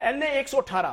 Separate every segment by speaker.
Speaker 1: NA 118,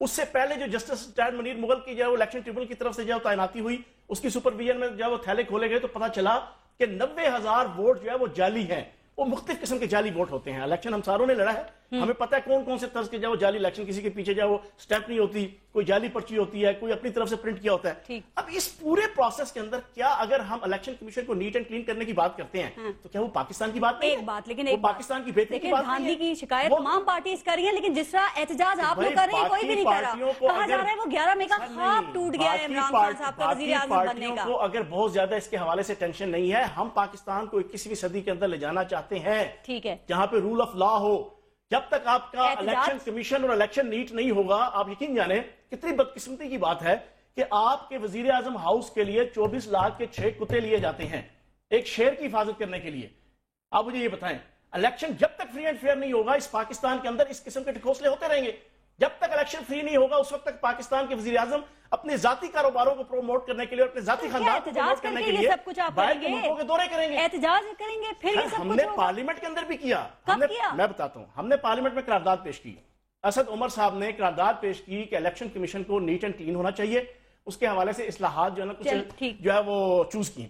Speaker 1: اس سے پہلے جو جسٹس ریٹائرڈ منیر مغل کی جو الیکشن ٹریبونل کی طرف سے جو تعیناتی ہوئی، اس کی سپرویژن میں جب وہ تھیلے کھولے گئے تو پتہ چلا کہ 90,000 ووٹ جو ہے وہ جعلی ہیں، وہ مختلف قسم کے جعلی ووٹ ہوتے ہیں. الیکشن ہم ساروں نے لڑا ہے، ہمیں پتہ ہے کون کون سے طرز کے جو جعلی الیکشن، کسی کے پیچھے جو وہ سٹیمپ نہیں ہوتی، کوئی جعلی پرچی ہوتی ہے، کوئی اپنی طرف سے پرنٹ کیا ہوتا ہے. اب اس پورے پروسیس کے اندر کیا اگر ہم الیکشن کمیشن کو نیٹ اینڈ کلین کرنے کی بات کرتے ہیں تو کیا وہ پاکستان کی بات نہیں ہے؟
Speaker 2: ایک بات لیکن
Speaker 1: وہ پاکستان کی بہتری کی بات نہیں ہے.
Speaker 2: دھاندلی کی شکایت تمام پارٹیز کر رہی ہیں، لیکن جس طرح احتجاج آپ لوگ کر رہے ہیں کوئی بھی نہیں کر رہا. کہا جا رہا ہے وہ 11 مئی کا خواب ٹوٹ گیا ہے عمران خان صاحب کا وزیر اعظم بننے کا.
Speaker 1: کو اگر بہت زیادہ اس کے حوالے سے ٹینشن نہیں ہے، ہم پاکستان کو 21ویں صدی کے اندر لے جانا چاہتے ہیں،
Speaker 2: ٹھیک ہے،
Speaker 1: جہاں پہ رول آف لا ہو. جب تک آپ کا الیکشن کمیشن اور الیکشن نیٹ نہیں ہوگا، آپ یقین جانیں کتنی بدقسمتی کی بات ہے کہ آپ کے وزیر اعظم ہاؤس کے لیے 24 لاکھ کے 6 کتے لیے جاتے ہیں ایک شیر کی حفاظت کرنے کے لیے. آپ مجھے یہ بتائیں، الیکشن جب تک فری اینڈ فیئر نہیں ہوگا اس پاکستان کے اندر اس قسم کے ٹھکوسلے ہوتے رہیں گے. جب تک الیکشن فری نہیں ہوگا اس وقت تک پاکستان کے وزیر اعظم اپنے ذاتی کاروباروں کو پروموٹ کرنے کے لیے، اپنے ذاتی خاندان کو پروموٹ کرنے کے لیے باہر کے ملکوں کے دورے کریں گے،
Speaker 2: احتجاج کریں گے. پھر یہ سب
Speaker 1: ہم نے پارلیمنٹ کے اندر بھی کیا. میں بتاتا ہوں، ہم نے پارلیمنٹ میں قرارداد پیش کی. اسد عمر صاحب نے قرارداد پیش کی کہ الیکشن کمیشن کو نیٹ اینڈ کلین ہونا چاہیے. اس کے حوالے سے اصلاحات جو ہے نا کچھ جو ہے وہ چوز کی.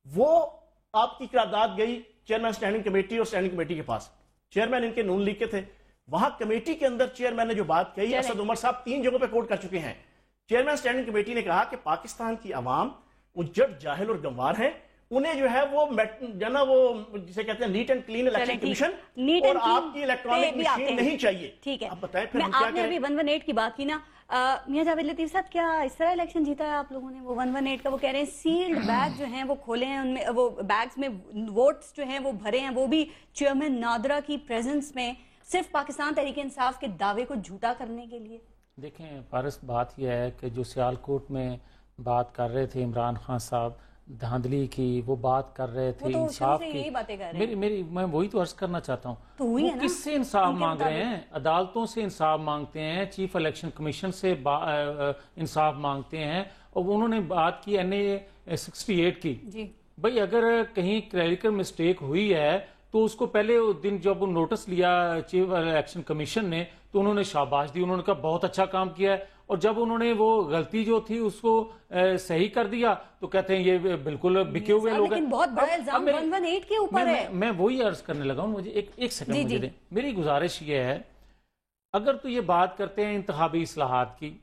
Speaker 1: وہ آپ کی قرارداد گئی چیئرمین اسٹینڈنگ کمیٹی اور اسٹینڈنگ کمیٹی کے پاس. چیئرمین ان کے نون لیگ کے تھے. وہاں کمیٹی کے اندر چیئرمین نے جو بات کہی، اسد عمر صاحب 3 جگہوں پہ کوٹ کر چکے ہیں. چیئرمین اسٹینڈنگ کمیٹی نے کہا کہ پاکستان کی عوام اجڑ، جاہل اور گنوار ہیں، انہیں جو ہے وہ جسے کہتے ہیں neat and clean election commission اور آپ کی الیکٹرانک مشین نہیں چاہیے.
Speaker 2: ٹھیک ہے،
Speaker 1: اب بتائیں پھر ہم کیا
Speaker 2: آپ نے ابھی 118 کی بات کی نا. میاں جاوید لطیف صاحب، کیا اس طرح الیکشن جیتا ہے آپ لوگوں نے؟ وہ 118 کا وہ کہہ رہے ہیں سیلڈ بیگ جو ہیں وہ کھولے ہیں، ان میں وہ بیگز میں ووٹس جو ہیں وہ بھرے ہیں، وہ بھی چیئرمین نادرا کی پریزنس میں، صرف پاکستان تحریک انصاف کے دعوے کو جھوٹا کرنے کے لیے.
Speaker 3: دیکھیں پارس، بات یہ ہے کہ جو سیالکوٹ میں بات کر رہے تھے عمران خان صاحب دھاندلی کی، وہ بات کر رہے تھے انصاف کی. میں وہی تو عرض کرنا چاہتا ہوں، وہ کس سے انصاف مانگ رہے ہیں؟ عدالتوں سے انصاف مانگتے ہیں، چیف الیکشن کمیشن سے انصاف مانگتے ہیں. اور انہوں نے بات کی NA 68 کی. بھئی اگر کہیں کلیریکل مسٹیک ہوئی ہے تو اس کو پہلے دن جب نوٹس لیا چیف الیکشن کمیشن نے تو انہوں نے شاباش دی، انہوں نے کہا بہت اچھا کام کیا ہے. اور جب انہوں نے وہ غلطی جو تھی اس کو صحیح کر دیا تو کہتے ہیں یہ بالکل بکے ہوئے لوگ ہیں.
Speaker 2: لیکن بہت بڑا الزام 118 کے اوپر ہے.
Speaker 3: میں وہی عرض کرنے لگا ہوں، مجھے ایک سیکنڈ مجھے دیں. میری گزارش یہ ہے، اگر تو یہ بات کرتے ہیں انتخابی اصلاحات کی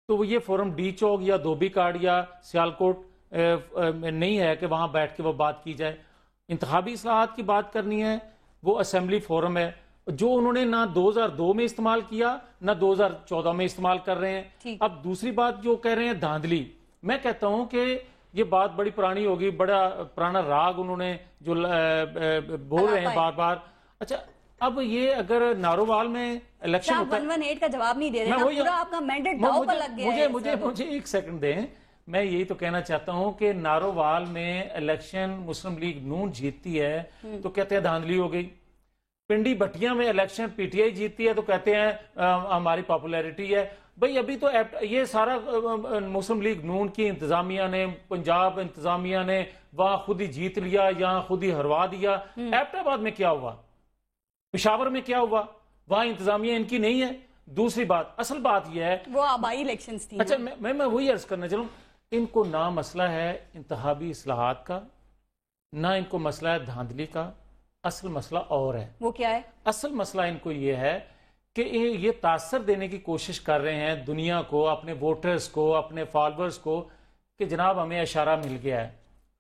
Speaker 3: تو وہ یہ فورم ڈی چوک یا دھوبی کارڈ یا سیالکوٹ نہیں ہے کہ وہاں بیٹھ کے وہ بات کی جائے. انتخابی اصلاحات کی بات کرنی ہے وہ اسمبلی فورم ہے، جو انہوں نے نہ 2002 میں استعمال کیا نہ 2014 میں استعمال کر رہے ہیں. اب دوسری بات جو کہہ رہے ہیں دھاندلی، میں کہتا ہوں کہ یہ بات بڑی پرانی ہوگی، بڑا پرانا راگ انہوں نے جو بول رہے ہیں بار بار. اچھا اب یہ اگر نارووال میں الیکشن ہوتا ہے،
Speaker 2: 118 کا جواب نہیں دے رہے، پورا آپ کا مینڈیٹ داؤ پر لگ گیا ہے.
Speaker 3: مجھے ایک سیکنڈ دیں. میں یہی تو کہنا چاہتا ہوں کہ نارووال میں الیکشن مسلم لیگ نون جیتتی ہے تو کہتے ہیں دھاندلی ہو گئی. پنڈی بھٹیاں میں الیکشن PTI جیتتی ہے تو کہتے ہیں ہماری پاپولیرٹی ہے. بھئی ابھی تو یہ سارا مسلم لیگ نون کی انتظامیہ نے، پنجاب انتظامیہ نے وہاں خود ہی جیت لیا، یہاں خود ہی ہروا دیا. ایبٹ آباد میں کیا ہوا؟ پشاور میں کیا ہوا؟ وہاں انتظامیہ ان کی نہیں ہے. دوسری بات، اصل بات یہ ہے
Speaker 2: وہ آبائی الیکشنز تھی.
Speaker 3: اچھا میں وہی عرض کرنا چلوں، ان کو نہ مسئلہ ہے انتخابی اصلاحات کا، نہ ان کو مسئلہ ہے دھاندلی کا. اصل مسئلہ اور ہے.
Speaker 2: وہ کیا ہے؟
Speaker 3: اصل مسئلہ ان کو یہ ہے کہ یہ تاثر دینے کی کوشش کر رہے ہیں دنیا کو، اپنے ووٹرز کو، اپنے فالوورز کو کہ جناب ہمیں اشارہ مل گیا ہے.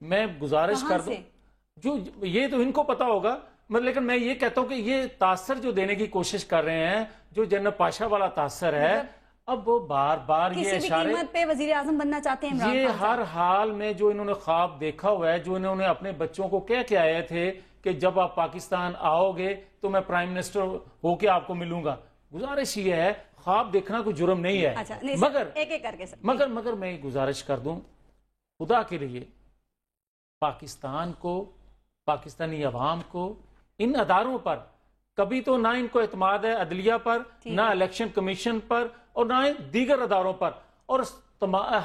Speaker 3: میں گزارش کر دوں، جو یہ تو ان کو پتا ہوگا، لیکن میں یہ کہتا ہوں کہ یہ تاثر جو دینے کی کوشش کر رہے ہیں، جو جنرل پاشا والا تاثر ہے، اب وہ بار بار یہ اشارے،
Speaker 2: کسی بھی قیمت پہ وزیر اعظم بننا چاہتے ہیں.
Speaker 3: یہ ہر حال میں جو انہوں نے خواب دیکھا ہوا ہے، جو انہوں نے اپنے بچوں کو کہہ کے آئے تھے کہ جب آپ پاکستان آؤ گے تو میں پرائم منسٹر ہو کے آپ کو ملوں گا. گزارش یہ ہے، خواب دیکھنا کوئی جرم نہیں ہے، مگر میں گزارش کر دوں خدا کے لیے، پاکستان کو، پاکستانی عوام کو ان اداروں پر کبھی تو نہ ان کو اعتماد ہے، عدلیہ پر، نہ الیکشن کمیشن پر، اور نہ دیگر اداروں پر. اور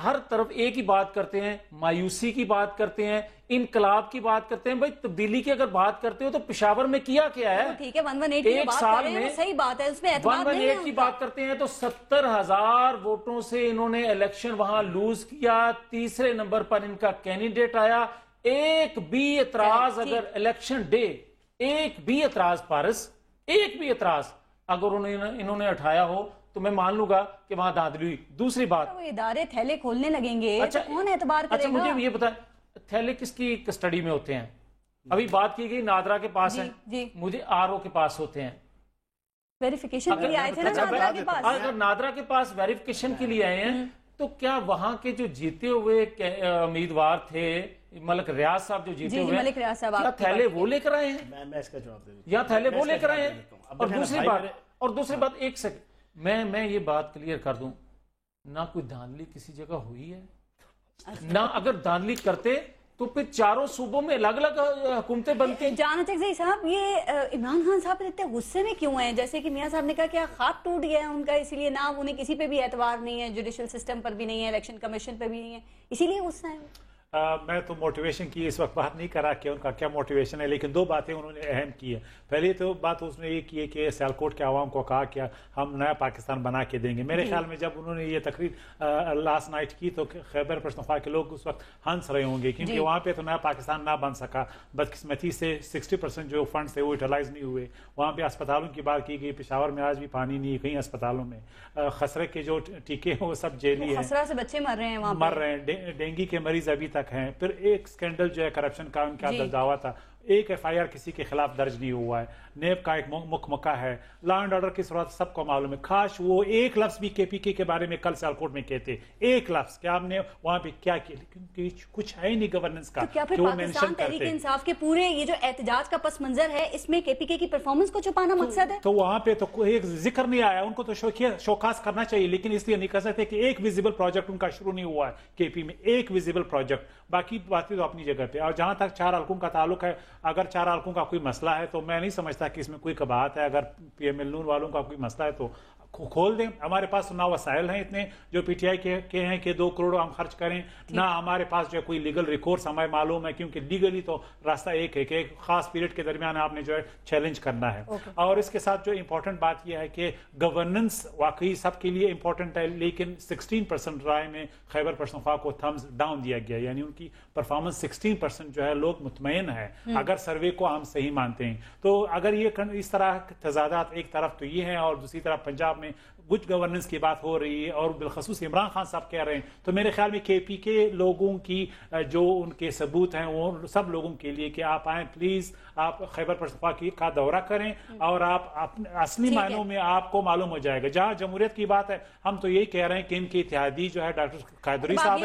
Speaker 3: ہر طرف ایک ہی بات کرتے ہیں، مایوسی کی بات کرتے ہیں، انقلاب کی بات کرتے ہیں. بھائی تبدیلی کی اگر بات کرتے ہو تو پشاور میں کیا ہے؟
Speaker 2: ٹھیک ہے 118 کی بات کر رہے ہیں، صحیح بات ہے، اس میں اعتماد نہیں ہے.
Speaker 3: 118 کی بات کرتے ہیں تو 70,000 ووٹوں سے انہوں نے الیکشن وہاں لوز کیا. تیسرے نمبر پر ان کا کینڈیڈیٹ آیا. ایک بھی اعتراض اگر الیکشن ڈے، ایک بھی اعتراض پارس، ایک بھی اعتراض اگر انہوں نے اٹھایا ہو تو میں مان لوں گا کہ وہاں دھاندلی ہوئی. دوسری بات،
Speaker 2: وہ ادارے تھیلے کھولنے لگیں گے تو کون اعتبار کرے گا؟
Speaker 3: اچھا مجھے یہ بتائیں تھیلے کس کی کسٹڈی میں ہوتے ہیں؟ ابھی بات کی گئی نادرا کے پاس ہیں، مجھے RO کے پاس ہوتے ہیں.
Speaker 2: ویریفیکیشن کے لیے آئے تھے نا نادرا کے پاس.
Speaker 3: اگر نادرا کے پاس ویریفیکیشن کے لیے آئے ہیں تو کیا وہاں کے جو جیتے ہوئے امیدوار تھے، ملک ریاض صاحب جو جیتے ہوئے
Speaker 2: ملک ریاض صاحب،
Speaker 3: کیا تھیلے وہ لے کر آئے ہیں؟
Speaker 1: میں اس کا جواب دے دوں
Speaker 3: یا تھیلے وہ لے کر آئے ہیں؟ اور دوسری بات ایک سیکنڈ میں یہ بات کلیئر کر دوں، نہ کوئی دھاندلی کسی جگہ ہوئی ہے، نہ اگر دھاندلی کرتے تو پھر چاروں صوبوں میں الگ الگ حکومتیں بنتی ہیں.
Speaker 2: جان اچکزئی صاحب، یہ عمران خان صاحب اتنے غصے میں کیوں ہیں؟ جیسے کہ میاں صاحب نے کہا کہ خواب ٹوٹ گیا ہے ان کا، اسی لیے نہ انہیں کسی پہ بھی اعتبار نہیں ہے، جوڈیشل سسٹم پر بھی نہیں ہے، الیکشن کمیشن پہ بھی نہیں ہے، اسی لیے غصہ ہے.
Speaker 4: میں تو موٹیویشن کی اس وقت بات نہیں کر رہا کہ ان کا کیا موٹیویشن ہے، لیکن دو باتیں انہوں نے اہم کی ہے. پہلی تو بات اس نے یہ کی ہے کہ سیالکوٹ کے عوام کو کہا کہ ہم نیا پاکستان بنا کے دیں گے. میرے خیال میں جب انہوں نے یہ تقریر لاسٹ نائٹ کی تو خیبر پختونخوا کے لوگ اس وقت ہنس رہے ہوں گے، کیونکہ وہاں پہ تو نیا پاکستان نہ بن سکا. بدقسمتی سے 60% جو فنڈز تھے وہ یوٹیلائز نہیں ہوئے. وہاں پہ اسپتالوں کی بات کی گئی، پشاور میں آج بھی پانی نہیں، کہیں اسپتالوں میں. خسرے کے جو ٹیکے ہیں وہ سب جیلی ہیں،
Speaker 2: خسرہ سے بچے مر رہے ہیں، وہاں
Speaker 4: مر رہے ہیں، ڈینگی کے مریض ابھی تک ہیں. پھر ایک سکینڈل جو ہے کرپشن کا ان کا دعویٰ تھا، ایک FIR کسی کے خلاف درج نہیں ہوا ہے. نیب کا ایک مکمکہ ہے. لا اینڈ آرڈر کی صورت سب کو معلوم ہے. کاش وہ ایک لفظ بھی KPK کے بارے میں کل سیالکوٹ میں کہتے، ایک لفظ کہ آپ نے وہاں پہ کیا کیا، لیکن کچھ ہے نہیں گورننس کا.
Speaker 2: تو کیا پھر پاکستان تحریک انصاف کے پورے یہ جو احتجاج کا پس منظر ہے، اس میں KPK کی پرفارمنس کو چھپانا مقصد ہے؟
Speaker 4: تو وہاں پہ تو کوئی ایک ذکر نہیں آیا. ان کو تو شوکاس کرنا چاہیے، لیکن اس لیے نہیں کر سکتے کہ ایک ویزیبل پروجیکٹ ان کا شروع نہیں ہوا ہے KP میں، ایک ویزیبل پروجیکٹ. باقی باتیں تو اپنی جگہ پہ. اور جہاں تک 4 حلقوں کا تعلق ہے، اگر 4 حلقوں کا کوئی مسئلہ ہے تو میں نہیں سمجھتا کہ اس میں کوئی کباہت ہے. اگر PML نون والوں کا کوئی مسئلہ ہے تو کھول دیں. ہمارے پاس نہ وسائل ہیں اتنے جو PTI کے ہیں کہ 2 کروڑ ہم خرچ کریں، نہ ہمارے پاس جو ہے کوئی لیگل ریکورس ہمیں معلوم ہے، کیونکہ لیگلی تو راستہ ایک ہے کہ ایک خاص پیریڈ کے درمیان آپ نے جو ہے چیلنج کرنا ہے. اور اس کے ساتھ جو امپورٹنٹ بات یہ ہے کہ گورننس واقعی سب کے لیے امپورٹنٹ ہے، لیکن 16% رائے میں خیبر پختونخوا کو تھمز ڈاؤن دیا گیا، یعنی ان کی پرفارمنس 16% جو ہے لوگ مطمئن ہے اگر سروے کو ہم صحیح مانتے ہیں. تو اگر یہ اس طرح تضادات ایک طرف تو یہ ہیں اور دوسری طرف پنجاب میں گڈ گورننس کی بات ہو رہی ہے اور بالخصوص عمران خان صاحب کہہ رہے ہیں، تو میرے خیال میں KPK لوگوں کی جو ان کے ثبوت ہیں وہ سب لوگوں کے لیے کہ آپ آئیں پلیز، آپ خیبر پختونخوا کا دورہ کریں اور آپ اصلی معنوں میں آپ کو معلوم ہو جائے گا. جہاں جمہوریت کی بات ہے ہم تو یہی کہہ رہے ہیں کہ ان کے اتحادی جو ہے ڈاکٹر قادری صاحب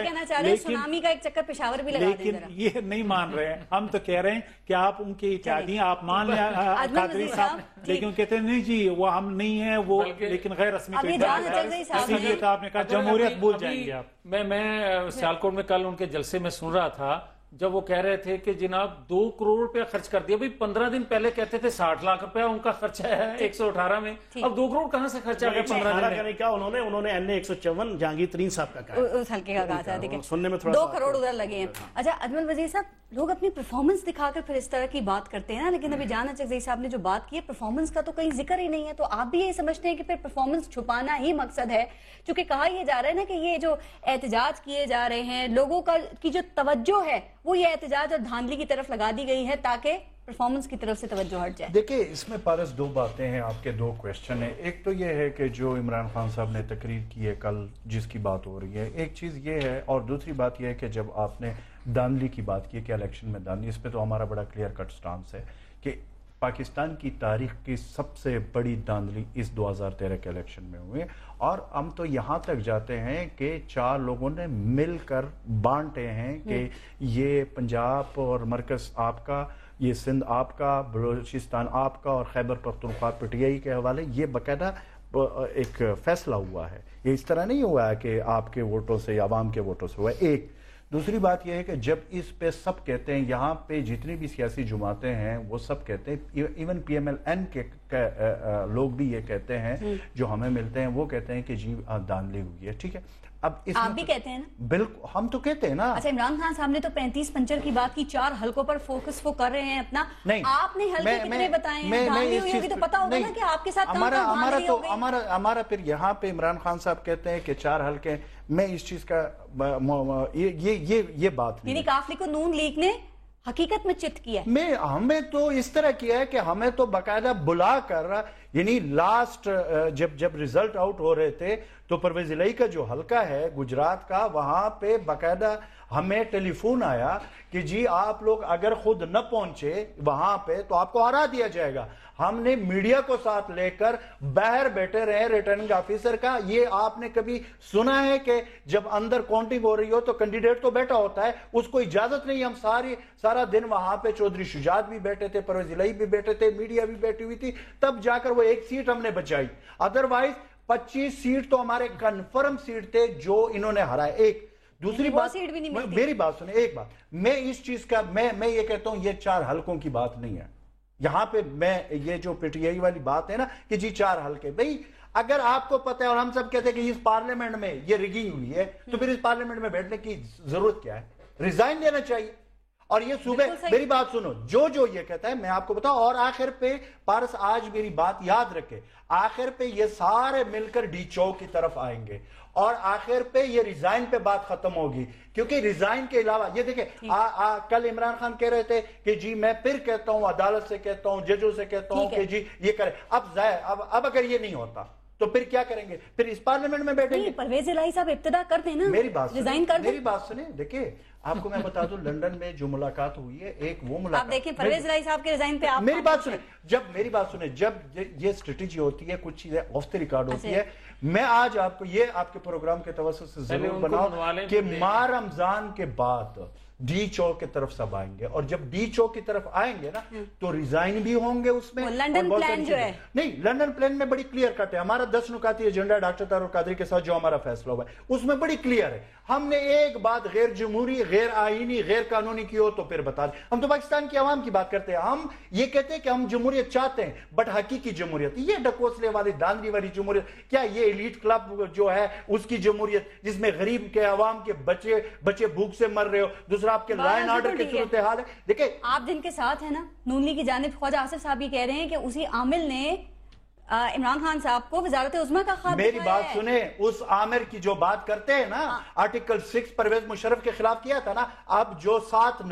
Speaker 4: لیکن یہ نہیں مان رہے ہیں. ہم تو کہہ رہے ہیں کہ آپ ان کے اتحادی آپ مان لیں قادری صاحب، لیکن کہتے ہیں نہیں جی وہ ہم نہیں ہیں وہ، لیکن غیر رسمی تو اسی لیے تو آپ نے کہا جمہوریت بھول جائیں گے آپ.
Speaker 3: میں سیالکوٹ میں کل ان کے جلسے میں سن رہا تھا جب وہ کہہ رہے تھے کہ جناب 2 کروڑ روپیہ خرچ کر دیا. 15 دن پہلے کہتے تھے 60 لاکھ روپیہ ان کا خرچہ ہے 118 میں، اب 2 کروڑ کہاں سے خرچہ گیا 15 دن میں؟
Speaker 1: انہوں نے NA 154 جہانگیر ترین صاحب کا کہا،
Speaker 2: اس حلقے کا کہا تھا،
Speaker 1: سننے میں تھوڑا
Speaker 2: 2 کروڑ ادھر لگے ہیں. اچھا اجمل وزیر صاحب، لوگ اپنی پرفارمنس دکھا کر پھر اس طرح کی بات کرتے ہیں نا، لیکن ابھی جان اچکزئی صاحب نے جو بات کی ہے پرفارمنس کا تو کہیں ذکر ہی نہیں ہے. تو آپ بھی یہ سمجھتے ہیں کہ پھر پرفارمنس چھپانا ہی مقصد ہے؟ چونکہ کہا یہ جا رہا ہے نا کہ یہ جو احتجاج کیے جا رہے ہیں لوگوں کی جو توجہ ہے وہ یہ احتجاج اور دھاندلی کی طرف لگا دی گئی ہے تاکہ پرفارمنس کی طرف سے توجہ ہٹ جائے.
Speaker 5: دیکھیں اس میں پارس 2 باتیں ہیں، آپ کے 2 کویسچن ہیں. ایک تو یہ ہے کہ جو عمران خان صاحب نے تقریر کی ہے کل جس کی بات ہو رہی ہے، ایک چیز یہ ہے، اور دوسری بات یہ ہے کہ جب آپ نے دھاندلی کی بات کی کہ الیکشن میں دھاندلی، اس پہ تو ہمارا بڑا کلیئر کٹ سٹانس ہے کہ پاکستان کی تاریخ کی سب سے بڑی دھاندلی اس 2013 کے الیکشن میں ہوئے. اور ہم تو یہاں تک جاتے ہیں کہ 4 لوگوں نے مل کر بانٹے ہیں کہ یہ پنجاب اور مرکز آپ کا، یہ سندھ آپ کا، بلوچستان آپ کا اور خیبر پختونخوا PTI کے حوالے. یہ باقاعدہ ایک فیصلہ ہوا ہے، یہ اس طرح نہیں ہوا ہے کہ آپ کے ووٹوں سے یا عوام کے ووٹوں سے ہوا ہے. ایک دوسری بات یہ ہے کہ جب اس پہ سب کہتے ہیں، یہاں پہ جتنی بھی سیاسی جماعتیں ہیں وہ سب کہتے ہیں، even P M L N کے لوگ بھی یہ کہتے ہیں جو ہمیں ملتے ہیں، وہ کہتے ہیں کہ جی دھاندلی ہوئی ہے. ٹھیک ہے، اب
Speaker 2: آپ بھی کہتے ہیں نا؟
Speaker 5: بالکل، ہم تو کہتے ہیں نا.
Speaker 2: اچھا، عمران خان صاحب نے تو 35 پنچر کی بات کی، 4 حلقوں پر فوکس وہ کر رہے ہیں اپنا. آپ نے حلقے کتنے بتائے ہیں؟ دھاندلی ہوئی ہوگی تو پتا ہوگا نا کہ آپ کے ساتھ
Speaker 5: ہمارا پھر یہاں پہ عمران خان صاحب کہتے ہیں کہ 4 حلقے. میں اس چیز کا یہ بات نہیں،
Speaker 2: یعنی کافلی کو نون لیگ نے حقیقت میں چت کیا ہے.
Speaker 5: ہمیں تو اس طرح کیا ہے کہ ہمیں تو باقاعدہ بلا کر، یعنی لاسٹ جب ریزلٹ آؤٹ ہو رہے تھے تو پرویز الہی کا جو حلقہ ہے گجرات کا، وہاں پہ باقاعدہ ہمیں ٹیلی فون آیا کہ جی آپ لوگ اگر خود نہ پہنچے وہاں پہ تو آپ کو ہرا دیا جائے گا. ہم نے میڈیا کو ساتھ لے کر باہر بیٹھے رہے ریٹرننگ آفیسر کا. یہ آپ نے کبھی سنا ہے کہ جب اندر کاؤنٹنگ ہو رہی ہو تو کینڈیڈیٹ تو بیٹھا ہوتا ہے، اس کو اجازت نہیں. ہم سارا دن وہاں پہ چودھری شجاعت بھی بیٹھے تھے، پرویز الہی بھی بیٹھے تھے، میڈیا بھی بیٹھی ہوئی تھی، تب جا کر وہ 1 سیٹ ہم نے بچائی. ادروائز 25 سیٹ تو ہمارے کنفرم سیٹ تھے جو انہوں نے ہرائے. ایک دوسری بات، میری بات سنیں، ایک بات میں اس چیز کا میں یہ کہتا ہوں، یہ 4 حلقوں کی بات نہیں ہے. یہاں پہ میں یہ جو پی ٹی آئی والی بات ہے نا کہ جی 4 حلقے، بھئی اگر آپ کو پتہ ہے اور ہم سب کہتے ہیں کہ اس پارلیمنٹ میں یہ ریگنگ ہوئی ہے تو پھر اس پارلیمنٹ میں بیٹھنے کی ضرورت کیا ہے؟ ریزائن دینا چاہیے. اور یہ صوبے، میری بات سنو، جو یہ کہتا ہے میں آپ کو بتاؤں. اور آخر پہ پارس آج میری بات یاد رکھے، آخر پہ یہ سارے مل کر ڈی چوک کی طرف آئیں گے اور آخر پہ یہ ریزائن پہ بات ختم ہوگی. کیونکہ ریزائن کے علاوہ یہ دیکھیں، کل عمران خان کہہ رہے تھے کہ جی میں پھر کہتا ہوں، عدالت سے کہتا ہوں، ججوں سے کہتا ہوں کہ جی یہ کرے. اب اگر یہ نہیں ہوتا تو پھر کیا کریں گے؟ پھر اس پارلیمنٹ میں بیٹھیں گے.
Speaker 2: پرویز الہی صاحب ابتدا کر دیں نا،
Speaker 5: میری بات
Speaker 2: ریزائن کر دیں.
Speaker 5: میری بات سنیں، دیکھیں آپ کو میں بتا دوں لنڈن میں جو ملاقات ہوئی ہے، ایک وہ ملاقات،
Speaker 2: آپ دیکھیں پرویز الہی صاحب کے ریزائن پہ آپ
Speaker 5: میری بات سنیں، جب یہ اسٹریٹجی ہوتی ہے، کچھ چیزیں آف دی ریکارڈ ہوتی ہے. میں آج آپ کو یہ آپ کے پروگرام کے توسط سے ضرور بناؤں کہ ماہ رمضان کے بعد ڈی چوک کی طرف سب آئیں گے، اور جب ڈی چوک کی طرف آئیں گے نا تو ریزائن بھی ہوں گے اس میں.
Speaker 2: لنڈن پلان جو ہے،
Speaker 5: نہیں، لنڈن پلان میں بڑی کلیئر کٹ ہے. ہمارا 10 نکاتی ایجنڈا ڈاکٹر طاہر القادری کے ساتھ جو ہمارا فیصلہ ہوا ہے اس میں بڑی کلیئر ہے. ہم نے ایک بات غیر جمہوری، غیر آئینی، غیر قانونی کی ہو تو پھر بتا دیں. ہم تو پاکستان کی عوام کی بات کرتے ہیں. ہم یہ کہتے ہیں کہ ہم جمہوریت چاہتے ہیں، بٹ حقیقی جمہوریت، یہ ڈکوسلے والی دھاندلی والی جمہوریت کیا؟ یہ ایلیٹ کلب جو ہے اس کی جمہوریت جس میں غریب کے عوام کے بچے بھوک سے مر رہے ہو، دوسرا آپ کے لائن آرڈر کی صورتحال ہے. دیکھیں
Speaker 2: آپ جن کے ساتھ ہیں نا، نون لیگ کی جانب خواجہ آصف صاحب یہ کہہ رہے ہیں کہ اسی عامل نے عمران خان صاحب کو وزارت عظمیٰ کا خواب
Speaker 5: میری بات سنیں، اس عامر کی جو بات کرتے ہیں نا، آرٹیکل 6 پرویز مشرف کے خلاف کیا تھا نا. اب جو 3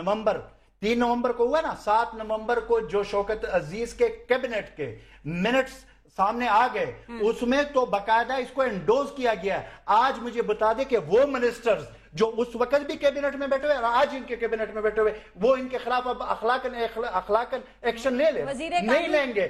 Speaker 5: نومبر کو ہوا نا، 7 نومبر کو جو شوکت عزیز کے کیبنٹ کے منٹس سامنے آ گئے، اس میں تو باقاعدہ اس کو انڈوز کیا گیا ہے. آج مجھے بتا دے کہ وہ منسٹرز جو اس وقت بھی کیبنٹ میں بیٹھے ہوئے اور آج ان کے کیبنٹ میں بیٹھے ہوئے، وہ ان کے خلاف اب اخلاقاً ایکشن لے لیں؟ نہیں لیں گے.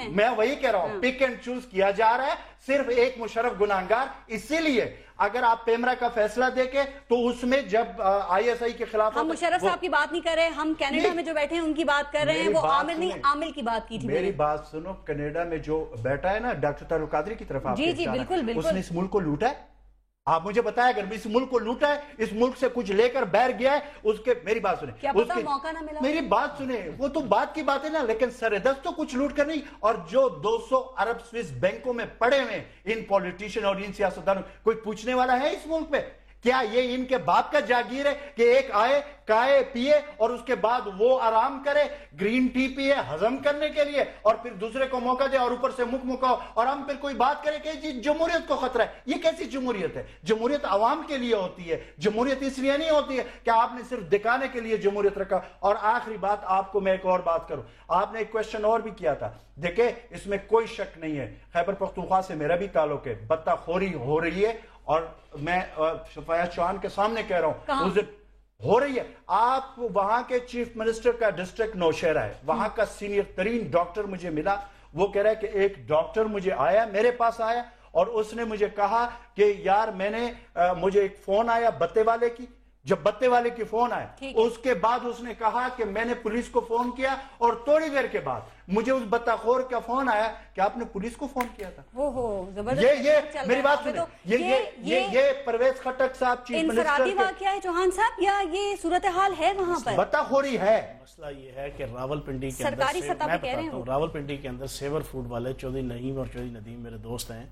Speaker 5: میں وہی کہہ رہا ہوں، پک اینڈ چوز کیا جا رہا ہے. صرف ایک مشرف گناہگار. اسی لیے اگر آپ پیمرا کا فیصلہ دیکھیں تو اس میں جب آئی ایس آئی کے خلاف،
Speaker 2: ہم مشرف صاحب کی بات نہیں کر رہے، ہم کینیڈا میں جو بیٹھے ہیں ان کی بات کر رہے ہیں. وہ عامر نہیں، عامل کی بات کی تھی.
Speaker 5: میری بات سنو، کینیڈا میں جو بیٹھا ہے نا ڈاکٹر طاہر القادری کی طرف،
Speaker 2: جی بالکل،
Speaker 5: اس نے اس ملک کو لوٹا ہے. آپ مجھے بتایا اگر اس ملک کو لوٹا ہے، اس ملک سے کچھ لے کر باہر گیا ہے، اس کے، میری بات سنیں،
Speaker 2: کیا پتہ موقع نہ ملا.
Speaker 5: میری بات سنیں، وہ تو بات کی بات ہے نا، لیکن سردست تو کچھ لوٹ کر نہیں. اور جو 200 ارب سوئس بینکوں میں پڑے ہوئے ان پولیٹیشین اور ان سیاستدانوں، کوئی پوچھنے والا ہے اس ملک پہ؟ کیا یہ ان کے باپ کا جاگیر ہے کہ ایک آئے کھائے پیے اور اس کے بعد وہ آرام کرے، گرین ٹی پیے ہضم کرنے کے لیے، اور پھر دوسرے کو موقع دے اور اوپر سے مکاؤ، اور ہم پھر کوئی بات کرے کہ جی جمہوریت کو خطرہ ہے؟ یہ کیسی جمہوریت ہے؟ جمہوریت عوام کے لیے ہوتی ہے. جمہوریت اس لیے نہیں ہوتی ہے کہ آپ نے صرف دکھانے کے لیے جمہوریت رکھا. اور آخری بات آپ کو میں ایک اور بات کروں، آپ نے ایک کوشچن اور بھی کیا تھا. دیکھیں اس میں کوئی شک نہیں ہے، خیبر پختونخوا سے میرا بھی تعلق ہے، بتہ خوری ہو رہی ہے، اور میں شفایہ چوہان کے سامنے کہہ رہا ہوں ہو رہی ہے. آپ وہاں کے چیف منسٹر کا ڈسٹرکٹ نوشہرہ ہے، وہاں کا سینئر ترین ڈاکٹر مجھے ملا. وہ کہہ رہا ہے کہ ایک ڈاکٹر مجھے آیا، میرے پاس آیا، اور اس نے مجھے کہا کہ یار مجھے ایک فون آیا بتے والے کی، جب بتے والے کی فون آئے اس کے بعد اس نے کہا کہ میں نے پولیس کو فون کیا اور تھوڑی دیر کے بعد مجھے اس بتا خور کا فون آیا کہ آپ نے پولیس کو فون کیا تھا. یہ میری بات سنیں, یہ پرویز خٹک صاحب چیف منسٹر
Speaker 2: انفرادی واقعہ ہے چوہان صاحب یا یہ صورتحال ہے وہاں پر؟
Speaker 5: بتا خوری ہے.
Speaker 1: مسئلہ یہ ہے کہ راولپنڈی کے
Speaker 2: سرکاری سطح پہ کہہ رہے ہیں,
Speaker 1: راولپنڈی کے اندر سیور فوڈ والے چودھری نعیم اور چودھری ندیم میرے دوست ہیں,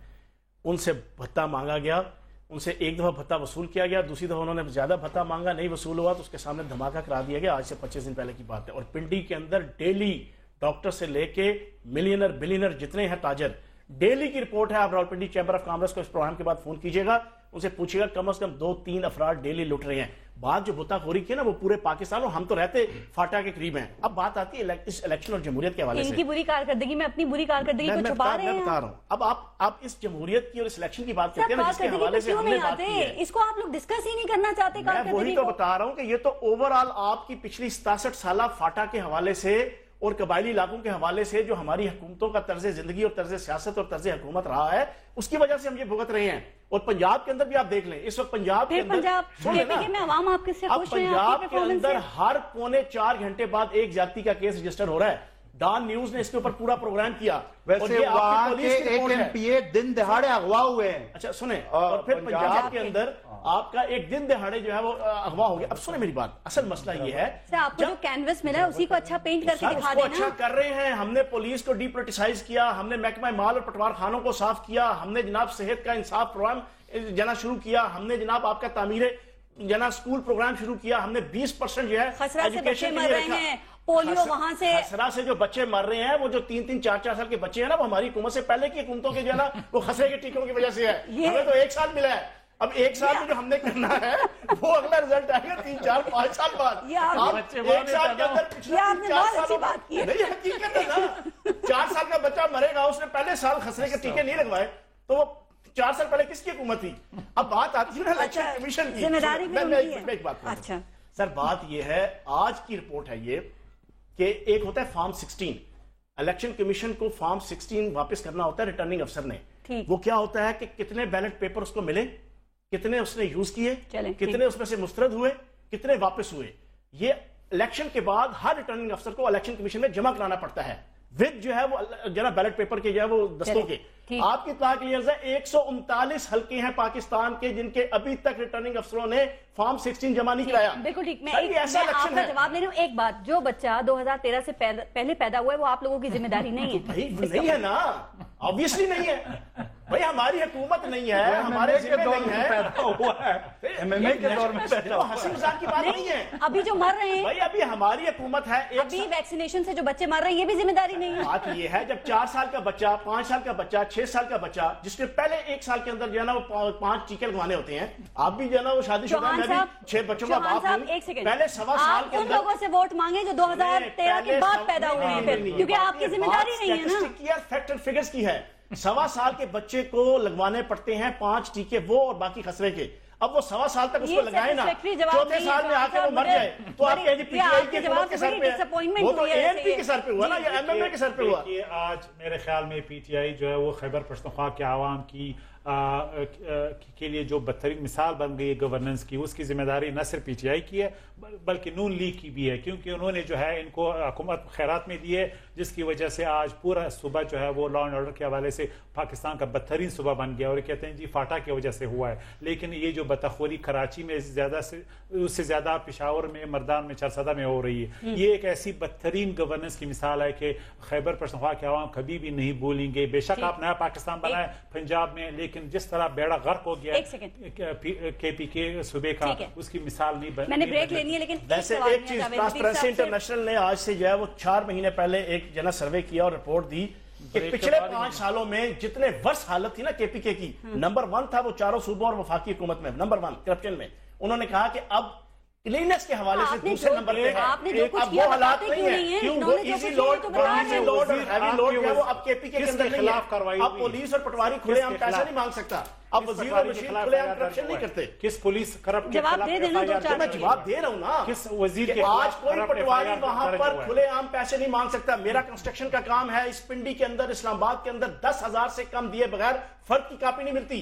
Speaker 1: ان سے بھتہ مانگا گیا, ان سے ایک دفعہ بھتہ وصول کیا گیا, دوسری دفعہ انہوں نے زیادہ بھتہ مانگا, نہیں وصول ہوا تو اس کے سامنے دھماکہ کرا دیا گیا. آج سے 25 دن پہلے کی بات ہے. اور پنڈی کے اندر ڈیلی ڈاکٹر سے لے کے ملینر بلینر جتنے ہیں تاجر, ڈیلی کی رپورٹ ہے. آپ راولپنڈی چیمبر آف کامرس کو اس پروگرام کے بعد فون کیجئے گا, ان سے پوچھے گا کم از کم 2-3 افراد ڈیلی لٹ رہے ہیں. بات جو بتا خوری کی نا وہ پورے پاکستان, اور ہم تو رہتے فاٹا کے قریب ہیں. اب بات آتی ہے اس الیکشن اور جمہوریت کے حوالے سے.
Speaker 2: ان کی بری کارکردگی میں اپنی بری کارکردگی کو چھپا رہے ہیں.
Speaker 1: میں بتا رہا ہوں, اب آپ اس جمہوریت کی اور اس الیکشن کی بات کرتے ہیں جس کے حوالے سے ہم نے بات کی ہے,
Speaker 2: اس کو آپ لوگ ڈسکس ہی نہیں کرنا چاہتے.
Speaker 1: میں وہی تو بتا رہا ہوں کہ یہ تو اوورآل آپ کی پچھلی 67 سالہ فاٹا کے حوالے سے اور قبائلی علاقوں کے حوالے سے جو ہماری حکومتوں کا طرز زندگی اور طرز سیاست اور طرز حکومت رہا ہے, اس کی وجہ سے ہم یہ بھگت رہے ہیں. اور پنجاب کے اندر بھی آپ دیکھ لیں, اس وقت پنجاب کے اندر پنجاب کے اندر ہر پونے 4 گھنٹے بعد ایک زیادتی کا کیس رجسٹر ہو رہا ہے. ڈان نیوز نے اس کے اوپر پورا پروگرام کیا.
Speaker 5: ویسے وہاں کے ایک ایم پی اے دن دہاڑے اغوا ہوئے ہیں.
Speaker 1: اچھا سنیں, اور پھر پنجاب کے اندر آپ کا ایک دن دہاڑے جو ہے وہ اغوا ہو گیا. اب سنیں میری بات, اصل مسئلہ یہ ہے
Speaker 2: آپ کو جو کینوس ملا ہے اسی کو اچھا پینٹ کر کے دکھا دینا.
Speaker 1: اچھا کر رہے ہیں, ہم نے پولیس کو ڈی پولیٹیسائز کیا, ہم نے محکمہ مال اور پٹوار خانوں کو صاف کیا, ہم نے جناب صحت کا انصاف پروگرام جنا شروع کیا, ہم نے جناب آپ کا تعمیر جنا اسکول پروگرام شروع کیا, ہم نے 20% جو ہے ایجوکیشن کے لیے رکھا.
Speaker 2: پولیو وہاں سے
Speaker 1: خسرہ سے جو بچے مر رہے ہیں, وہ جو 3-3, 4-4 سال کے بچے ہیں نا, وہ ہماری حکومت سے پہلے کی حکومتوں کے جو ہے نا وہ خسرے کے ٹیکوں کی وجہ سے ہے. ہمیں تو 1 سال ملا ہے. اب 1 سال میں جو ہم نے کرنا ہے وہ اگلا رزلٹ آئے گا 3, 4, 5 سال بعد. 1 سال کے اندر پچھلے 4 سالوں نہیں حقیقت ہے نا, 4 سال کا بچہ مرے گا, اس نے پہلے سال خسرے کے ٹیکے نہیں لگوائے, تو وہ 4 سال پہلے کس کی حکومت تھی؟ اب بات آتی ہے نا الیکشن کمیشن کی. میں ایک بات کروں سر, بات یہ ہے, آج کی رپورٹ ہے یہ کہ ایک ہوتا ہے فارم 16, الیکشن کمیشن کو فارم 16 واپس کرنا ہوتا ہے ریٹرننگ افسر نے. وہ کیا ہوتا ہے کہ کتنے بیلٹ پیپر اس کو ملے, کتنے اس نے یوز کیے, کتنے اس میں سے مسترد ہوئے, کتنے واپس ہوئے, یہ الیکشن کے بعد ہر ریٹرننگ افسر کو الیکشن کمیشن میں جمع کرانا پڑتا ہے, ود جو ہے وہ جو ہے بیلٹ پیپر کے جو ہے وہ دستوں کے. آپ کی اطلاع کے لیے 139 حلقے ہیں پاکستان کے جن کے ابھی تک ریٹرننگ افسروں نے فارم 16 جمع نہیں کرایا.
Speaker 2: بالکل ٹھیک, میں آپ کا جواب لے رہی ہوں. ایک بات, جو بچہ 2013 سے پہلے پیدا ہوا ہے وہ آپ لوگوں کی ذمہ داری نہیں ہے.
Speaker 1: نہیں ہے نا, obviously نہیں ہے بھائی, ہماری حکومت نہیں ہے, ہمارے ذمہ نہیں ہے,
Speaker 5: پیدا ہوا ہے ایم ایم اے کے دور میں پیدا ہوا.
Speaker 1: ہنسی مذاق کی بات نہیں ہے.
Speaker 2: ابھی جو مر رہے ہیں
Speaker 1: بھائی, ابھی ہماری حکومت ہے,
Speaker 2: ابھی ویکسینیشن سے جو بچے مر رہے ہیں یہ بھی ذمہ داری نہیں ہے.
Speaker 1: بات یہ ہے جب 4 سال کا بچہ, 5 سال کا بچہ, 6 سال کا بچہ, جس نے پہلے 1 سال کے اندر جو ہے نا وہ 5 ٹیکے لگوانے ہوتے ہیں, آپ بھی جو ہے نا وہ شادی شدہ, میں بھی 6 بچوں کا باپ ہوں, پہلے 1.25 سال کے اندر
Speaker 2: ان لوگوں سے ووٹ مانگے جو 2013 کے بعد پیدا ہوئے ہیں, کیونکہ آپ کی ذمہ داری نہیں ہے نا.
Speaker 1: فیکٹ اینڈ فگرز کی ہے, 1.25 سال کے بچے کو لگوانے پڑتے ہیں 5 ٹیکے وہ اور باقی خسرے کے. اب وہ 1.25 سال تک اس کو لگائے نا, 4تھے سال میں آ کے وہ مر جائے, تو آپ کہیں پی ٹی آئی کی حکومت کے سر پہ ہے, وہ تو اے این پی کے سر پہ ہوا نا, یا ایم ایم اے کے سر پہ ہوا.
Speaker 4: آج میرے خیال میں پی ٹی آئی جو ہے وہ خیبر پختونخوا کے عوام کی کے لیے جو بدترین مثال بن گئی ہے گورننس کی, اس کی ذمہ داری نہ صرف پی ٹی آئی کی ہے بلکہ نون لیگ کی بھی ہے, کیونکہ انہوں نے جو ہے ان کو حکومت خیرات میں دی ہے, جس کی وجہ سے آج پورا صوبہ جو ہے وہ لا اینڈ آرڈر کے حوالے سے پاکستان کا بدترین صوبہ بن گیا. اور کہتے ہیں جی فاٹا کی وجہ سے ہوا ہے, لیکن یہ جو بتخوری کراچی میں زیادہ سے اس سے زیادہ پشاور میں, مردان میں, چرسدہ میں ہو رہی ہے, یہ ایک ایسی بدترین گورننس کی مثال ہے کہ خیبر پختونخوا کے عوام کبھی بھی نہیں بھولیں گے. بے شک آپ نیا پاکستان بنائے پنجاب میں, لیکن جس طرح بیڑا غرق ہو گیا کے پی کے صوبے کا, اس کی مثال نہیں بن.
Speaker 2: میں نے بریک لینی ہے, لیکن
Speaker 1: ویسے ایک چیز ٹرانسپیرنسی انٹرنیشنل نے آج سے جو ہے وہ 4 مہینے پہلے ایک جنا سروے کیا اور رپورٹ دی کہ پچھلے 5 سالوں میں جتنے ورس حالت تھی نا کے پی کے کی, نمبر 1 تھا وہ 4 صوبوں اور وفاقی حکومت میں نمبر 1 کرپشن میں. انہوں نے کہا کہ اب کلیننس کے حوالے سے دوسرے نمبر پہ ہے. اب وہ حالات نہیں ہیں, کیوں وہ ایزی لوڈ اور ہیوی لوڈ جو ہے وہ اب کے پی کے اندر نہیں ہے. اب پولیس اور پٹواری کھلے عام پیسہ نہیں مانگ سکتا, اب وزیر اور رشید کھلے عام کرپشن نہیں کرتے.
Speaker 4: کس پولیس کرپٹ کے
Speaker 2: جواب دے دینا,
Speaker 1: میں جواب دے رہا ہوں نا,
Speaker 4: کس وزیر کے
Speaker 1: آج کوئی پٹواری وہاں پر کھلے عام پیسے نہیں مانگ سکتا. میرا کنسٹرکشن کا کام ہے, اس پنڈی کے اندر, اسلام آباد کے اندر 10,000 سے کم دیے بغیر فرد کی کاپی نہیں ملتی.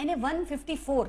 Speaker 2: NA 154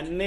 Speaker 1: NA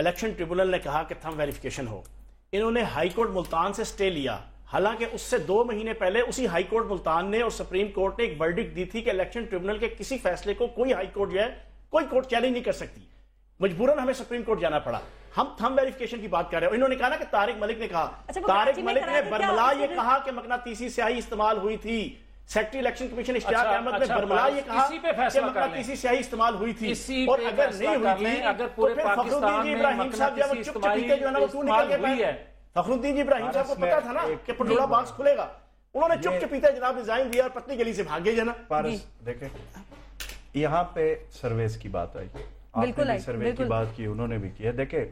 Speaker 1: الیکشن ٹریبونل نے کہا کہ تھم ویریفیکیشن ہو. انہوں نے ہائی کورٹ ملتان سے سٹے لیا, حالانکہ اس سے 2 مہینے پہلے اسی ہائی کورٹ ملتان نے اور سپریم کورٹ نے ایک ورڈکٹ دی تھی کہ الیکشن ٹریبونل کے کسی فیصلے کو کوئی ہائی کورٹ جو ہے کوئی کورٹ چیلنج نہیں کر سکتی. مجبوراً ہمیں سپریم کورٹ جانا پڑا. ہم تھم ویریفیکیشن کی بات کر رہے ہیں. انہوں نے کہا نا کہ طارق ملک نے کہا, طارق ملک نے برملا یہ کہا کہ مقناطیسی سیاہی استعمال ہوئی تھی. سیکٹری الیکشن کمیشن اشتیاق احمد نے برملا یہ کہا کہ مقناطیسی سیاہی استعمال ہوئی تھی, اور اگر نہیں ہوئی تھی تو پھر فخر الدین جی ابراہیم صاحب جب وہ چپ چپیتے جو ہے نا وہ کیوں نکل گئے؟ فخر الدین جی ابراہیم صاحب کو پتا تھا نا کہ پنڈورا باکس کھلے گا, انہوں نے چپ چپیتے جناب ریزائن دیا اور پتنی گلی سے بھاگے جنا.
Speaker 5: پارس دیکھیں یہاں پہ سرویز کی بات آئی, آپ نے سروے کی بات کی, انہوں نے بھی کیا. دیکھیں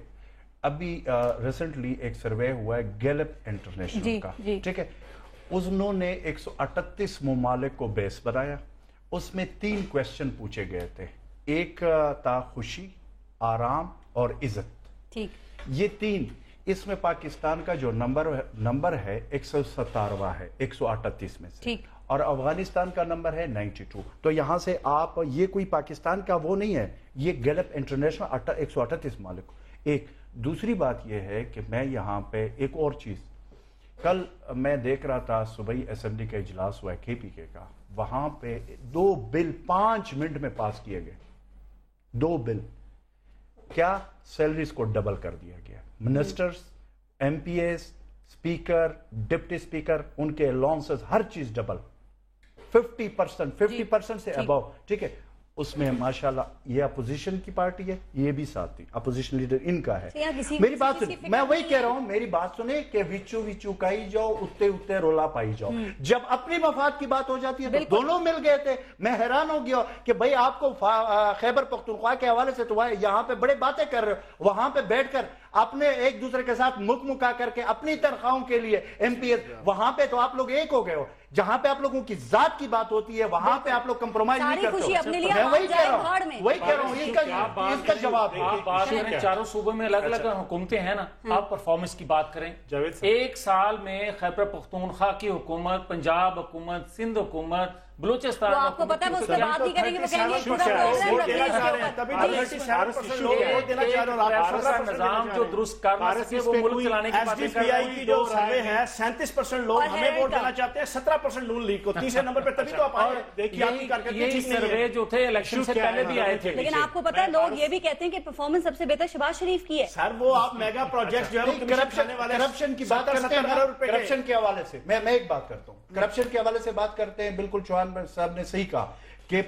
Speaker 5: ابھی ریسنٹلی ایک سروے ہوا ہے گیلپ انٹرنیشنل کا, ٹھیک ہے, انہوں نے 138 ممالک کو بیس بنایا. اس میں 3 کویسچن پوچھے گئے تھے, ایک تھا خوشی, آرام اور عزت. یہ 3, اس میں پاکستان کا جو نمبر ہے 117واں ہے 138 میں سے, اور افغانستان کا نمبر ہے 92. تو یہاں سے آپ یہ کوئی پاکستان کا وہ نہیں ہے, یہ گیلپ انٹرنیشنل 138 ممالک. ایک دوسری بات یہ ہے کہ میں یہاں پہ ایک اور چیز, کل میں دیکھ رہا تھا صوبائی اسمبلی کا اجلاس ہوا ہے KPK کا, وہاں پہ 2 بل 5 منٹ میں پاس کیے گئے. 2 بل کیا, سیلریز کو ڈبل کر دیا گیا. Ministers, MPAs, speaker, deputy speaker, ان کے الاؤنسز ہر چیز ڈبل, 50% سے ابو, ٹھیک ہے. اس میں ماشاءاللہ یہ اپوزیشن کی پارٹی ہے, یہ بھی ساتھ تھی, اپوزیشن لیڈر ان کا ہے. میری بات سنیں, میں وہی کہہ رہا ہوں, میری بات سنیں کہ وچو کائی جاؤ, اتے رولا پائی جاؤ. جب اپنی مفاد کی بات ہو جاتی ہے تو دونوں مل گئے تھے. میں حیران ہو گیا کہ بھئی آپ کو خیبر پختونخوا کے حوالے سے تو یہاں پہ بڑے باتیں کر رہے ہو, وہاں پہ بیٹھ کر اپنے ایک دوسرے کے ساتھ مکا کر کے اپنی تنخواہوں کے لیے MPs, وہاں پہ تو آپ لوگ ایک ہو گئے ہو. جہاں پہ آپ لوگوں کی ذات کی بات ہوتی ہے وہاں پہ آپ لوگ کمپرومائز نہیں کرتے ہو. میں وہی کہہ رہا ہوں, اس کا جواب ہے.
Speaker 3: آپ بات کریں, چاروں صوبوں میں الگ الگ حکومتیں ہیں نا, آپ پرفارمنس کی بات کریں. 1 سال میں خیبر پختونخوا کی حکومت, پنجاب حکومت, سندھ حکومت, بلوچستان,
Speaker 2: آپ کو پتا ہے وہ اس سے بات نہیں کریں گے, وہ کہیں گے
Speaker 3: نظام جو درست کرنا سکے وہ ملک چلانے کی باتیں کر رہے ہیں.
Speaker 1: جو سروے ہے 37% لوگ ہمیں ووٹ دینا چاہتے ہیں, 17% نون لیگ کو. 3 نمبر پہ تبھی تو آپ آئے.
Speaker 3: یہ سروے جو تھے الیکشن سے پہلے بھی آئے تھے.
Speaker 2: لیکن آپ کو پتا ہے لوگ یہ بھی کہتے ہیں کہ پرفارمنس سب سے بہتر شہباز شریف کی ہے.
Speaker 1: سر وہ آپ میگا پروجیکٹ جو ہے
Speaker 5: کرپشن کی بات کرتے ہیں, کرپشن کے حوالے سے میں ایک بات کرتا ہوں, کرپشن کے حوالے سے بات کرتے ہیں. بالکل چوہان صاحب نے صحیح کہا کہ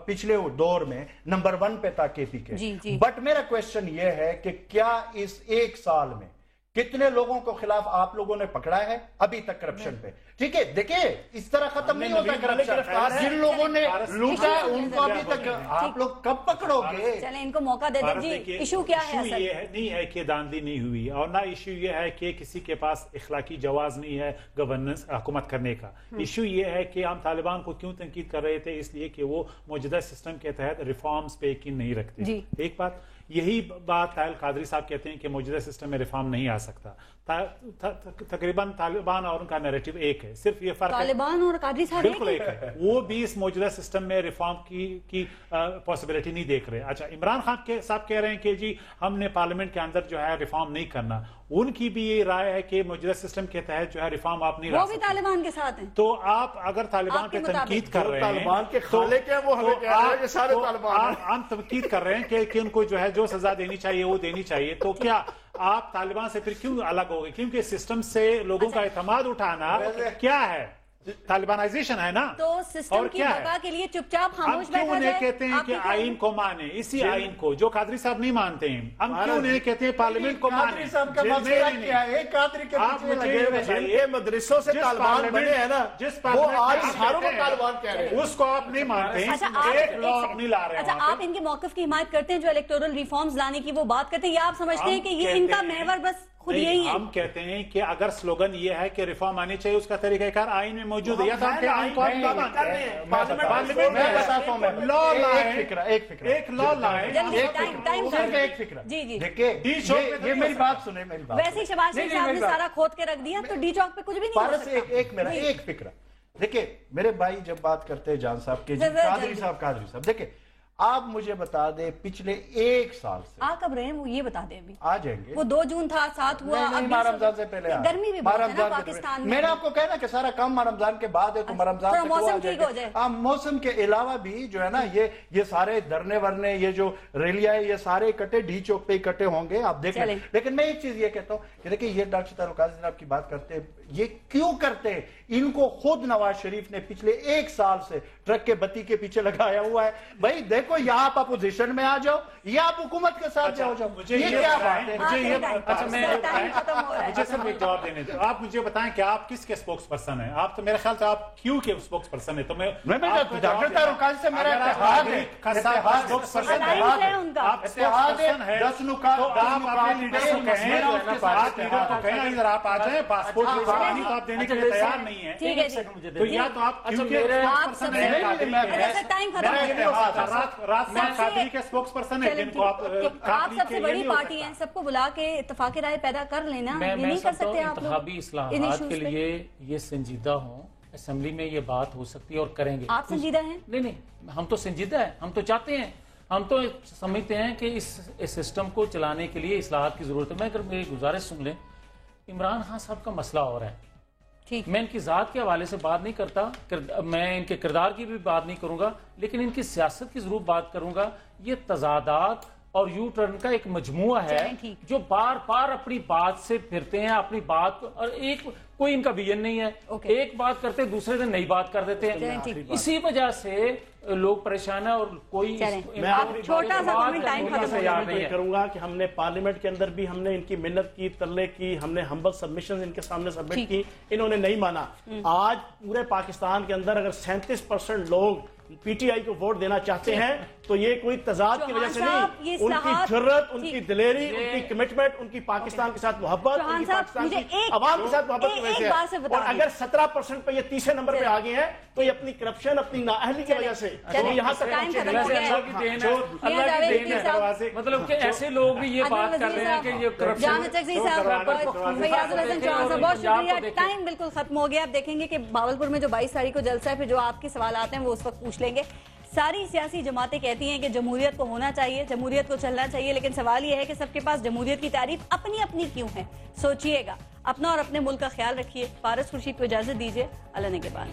Speaker 5: پچھلے دور میں نمبر 1 پہ تھا KPK. بٹ میرا کویسچن یہ ہے کہ کیا اس 1 سال میں کتنے لوگوں کو خلاف آپ لوگوں نے پکڑا ہے ابھی تک کرپشن پہ؟ ٹھیک ہے, دیکھیں اس طرح ختم نہیں ہوتا کرپشن. جن لوگوں نے لوٹا ان کو ابھی تک آپ لوگ کب پکڑو گے؟
Speaker 2: چلیں ان کو موقع دے دیں. جی ایشو کیا ہے؟
Speaker 4: ایشو یہ نہیں ہے کہ داندلی نہیں ہوئی, اور نہ ایشو یہ ہے کہ کسی کے پاس اخلاقی جواز نہیں ہے گورننس حکومت کرنے کا. ایشو یہ ہے کہ ہم طالبان کو کیوں تنقید کر رہے تھے, اس لیے کہ وہ موجودہ سسٹم کے تحت ریفارمز پہ یقین نہیں رکھتے. ایک بات یہی بات طاہر قادری صاحب کہتے ہیں کہ موجودہ سسٹم میں ریفارم نہیں آ سکتا. تقریباً طالبان اور ان کا نیریٹو ایک ہے, صرف یہ فرق
Speaker 2: طالبان اور قادری صاحب
Speaker 4: بالکل ایک ہے. وہ بھی اس موجودہ سسٹم میں ریفارم کی پاسبلٹی نہیں دیکھ رہے. اچھا, عمران خان صاحب کہہ رہے ہیں کہ جی ہم نے پارلیمنٹ کے اندر جو ہے ریفارم نہیں کرنا. ان کی بھی یہ رائے ہے کہ موجودہ سسٹم کے تحت جو ہے ریفارم آپ نہیں لا سکتے.
Speaker 2: وہ بھی طالبان کے ساتھ ہیں.
Speaker 4: تو آپ اگر طالبان پہ تنقید کر رہے ہیں,
Speaker 1: طالبان کے خالق ہیں وہ ہمیں کہہ رہے ہیں کہ سارے طالبان
Speaker 4: ہم تنقید کر رہے ہیں کہ ان کو جو ہے جو سزا دینی چاہیے وہ دینی چاہیے, تو کیا آپ طالبان سے پھر کیوں الگ ہو گئے؟ کیونکہ سسٹم سے لوگوں کا اعتماد اٹھانا کیا ہے, طالبانائزیشن ہے نا.
Speaker 2: تو سسٹم کی بقا کے لیے چپ چاپ خاموش بیٹھا جائے.
Speaker 4: انہیں کہتے ہیں کہ آئین کو مانے, اسی آئین کو جو قادری صاحب نہیں مانتے ہیں, ہم کیوں انہیں کہتے ہیں پارلیمنٹ کو مانے.
Speaker 5: قادری صاحب کا مسئلہ کیا ہے؟ قادری کے پیچھے لگے ہوئے
Speaker 1: جن کے مدرسوں سے طالبان بنے ہیں نا, وہ آج ساروں کو طالبان کہہ رہے ہیں,
Speaker 4: اس کو آپ نہیں مانتے ہیں, ایک لا نہیں لا رہے ہیں.
Speaker 2: اچھا, آپ ان کے موقف کی حمایت کرتے ہیں جو الیکٹورل ریفارمز لانے کی وہ بات کرتے ہیں, یا آپ سمجھتے ہیں کہ یہ ان کا محور بس خود یہی ہے؟
Speaker 4: ہم کہتے ہیں کہ اگر سلوگن یہ ہے کہ ریفارم آنی چاہیے, اس کا طریقہ کار آئین میں موجود ہے, یا تو ہم کے آئین کو پارلیمنٹ میں
Speaker 5: بتاتا ہوں, میں
Speaker 4: لا لائیں,
Speaker 5: ایک لا لائیں, ایک فکرہ. دیکھیں یہ میری بات سنیں, میری بات
Speaker 2: ویسے ہی شہباز شریف صاحب نے سارا کھود کے رکھ دیا, تو ڈی چوک پہ کچھ بھی نہیں ہو سکتا.
Speaker 5: ایک میرا ایک فکرہ. دیکھیں میرے بھائی جب بات کرتے ہیں جان صاحب کے, قادری صاحب, دیکھیں آپ مجھے بتا دیں پچھلے 1 سال سے
Speaker 2: آ کب رہے ہیں وہ یہ بتا دیں ابھی.
Speaker 5: آ جائیں گے.
Speaker 2: وہ 2 جون تھا 7 ہوا.
Speaker 5: نہیں ماہ رمضان سے پہلے
Speaker 2: گرمی بھی بہت ہے نا پاکستان میں.
Speaker 5: میں نے آپ کو کہنا کہ سارا کام ماہ رمضان کے بعد ہے تو ماہ رمضان سے
Speaker 2: موسم ٹھیک ہو جائے.
Speaker 5: موسم کے علاوہ بھی جو ہے نا یہ سارے دھرنے ورنے یہ جو ریلیاں یہ سارے اکٹھے ڈی چوک پہ اکٹھے ہوں گے آپ دیکھ لیں. لیکن میں ایک چیز یہ کہتا ہوں کہ دیکھیں یہ ڈاکٹر ستار قاضی صاحب کی بات کرتے ہیں یہ کیوں کرتے ہیں؟ ان کو خود نواز شریف نے پچھلے 1 سال سے ٹرک کے بتی کے پیچھے لگایا ہوا ہے. بھائی دیکھو یا آپ اپوزیشن میں آ جاؤ یا آپ حکومت کے ساتھ جاؤ. یہ کیا بات ہے؟
Speaker 4: مجھے صرف ایک جواب دینے دیں. آپ مجھے بتائیں کہ آپ کس کے اسپوکس پرسن ہیں؟ آپ تو میرے خیال سے آپ کیوں کے اسپوکس پرسن ہیں. تو میں
Speaker 5: ڈاکٹر ستار قاضی سے میرا اتحاد ہے.
Speaker 4: آپ آ جائیں پاسپورٹ تو آپ دینے کے لیے تیار نہیں ہے تو یا تو آپ
Speaker 2: سب سے بڑی پارٹی ہیں سب کو بلا کے اتفاق رائے پیدا کر لینا. یہ نہیں کر سکتے آپ لوگ.
Speaker 3: انتخابی اصلاحات کے لیے یہ سنجیدہ ہوں اسمبلی میں یہ بات ہو سکتی ہے اور کریں گے.
Speaker 2: آپ سنجیدہ ہیں؟
Speaker 3: نہیں ہم تو سنجیدہ ہیں. ہم تو چاہتے ہیں ہم تو سمجھتے ہیں کہ اس سسٹم کو چلانے کے لیے اصلاحات کی ضرورت ہے. میں اگر میری گزارش سن لیں عمران خان صاحب کا مسئلہ اور ہے. میں ان کی ذات کے حوالے سے بات نہیں کرتا میں ان کے کردار کی بھی بات نہیں کروں گا لیکن ان کی سیاست کی ضرور بات کروں گا. یہ تضادات اور یو ٹرن کا ایک مجموعہ ہے جو بار بار اپنی بات سے پھرتے ہیں اپنی بات اور کوئی ان کا ویژن نہیں ہے. ایک بات کرتے دوسرے دن نئی بات کر دیتے ہیں. اسی وجہ سے لوگ پریشان ہیں اور کوئی
Speaker 2: چھوٹا سا ٹائم
Speaker 1: کروں گا کہ ہم نے پارلیمنٹ کے اندر بھی ہم نے ان کی منت کی ترلے کی ہم نے ہمبل سبمیشن ان کے سامنے سبمٹ کی انہوں نے نہیں مانا. آج پورے پاکستان کے اندر اگر 37% لوگ پی ٹی آئی کو ووٹ دینا چاہتے ہیں تو یہ کوئی تضاد کی وجہ سے نہیں. ان کی جرت ان کی دلیری ان کی کمٹمنٹ ان کی پاکستان کے ساتھ محبت ان کی پاکستان کی عوام کے ساتھ محبت کی وجہ سے. اور اگر 17% پہ یہ 30 نمبر پہ آگے ہیں تو یہ اپنی کرپشن اپنی نااہلی کی وجہ سے یہاں تک
Speaker 3: مطلب کہ ایسے لوگ بھی یہ بات کر رہے ہیں کہ یہ کرپشن.
Speaker 2: بہت شکریہ. ٹائم بالکل ختم ہو گیا. آپ دیکھیں گے کہ باولپور میں جو 22 تاریخ کو جلسہ ہے پھر جو آپ کے سوالات ہیں وہ اس وقت پوچھ لیں گے. ساری سیاسی جماعتیں کہتی ہیں کہ جمہوریت کو ہونا چاہیے جمہوریت کو چلنا چاہیے لیکن سوال یہ ہے کہ سب کے پاس جمہوریت کی تعریف اپنی اپنی کیوں ہے. سوچئے گا. اپنا اور اپنے ملک کا خیال رکھیے. پارس خورشید کو اجازت دیجیے. اللہ نگہبان.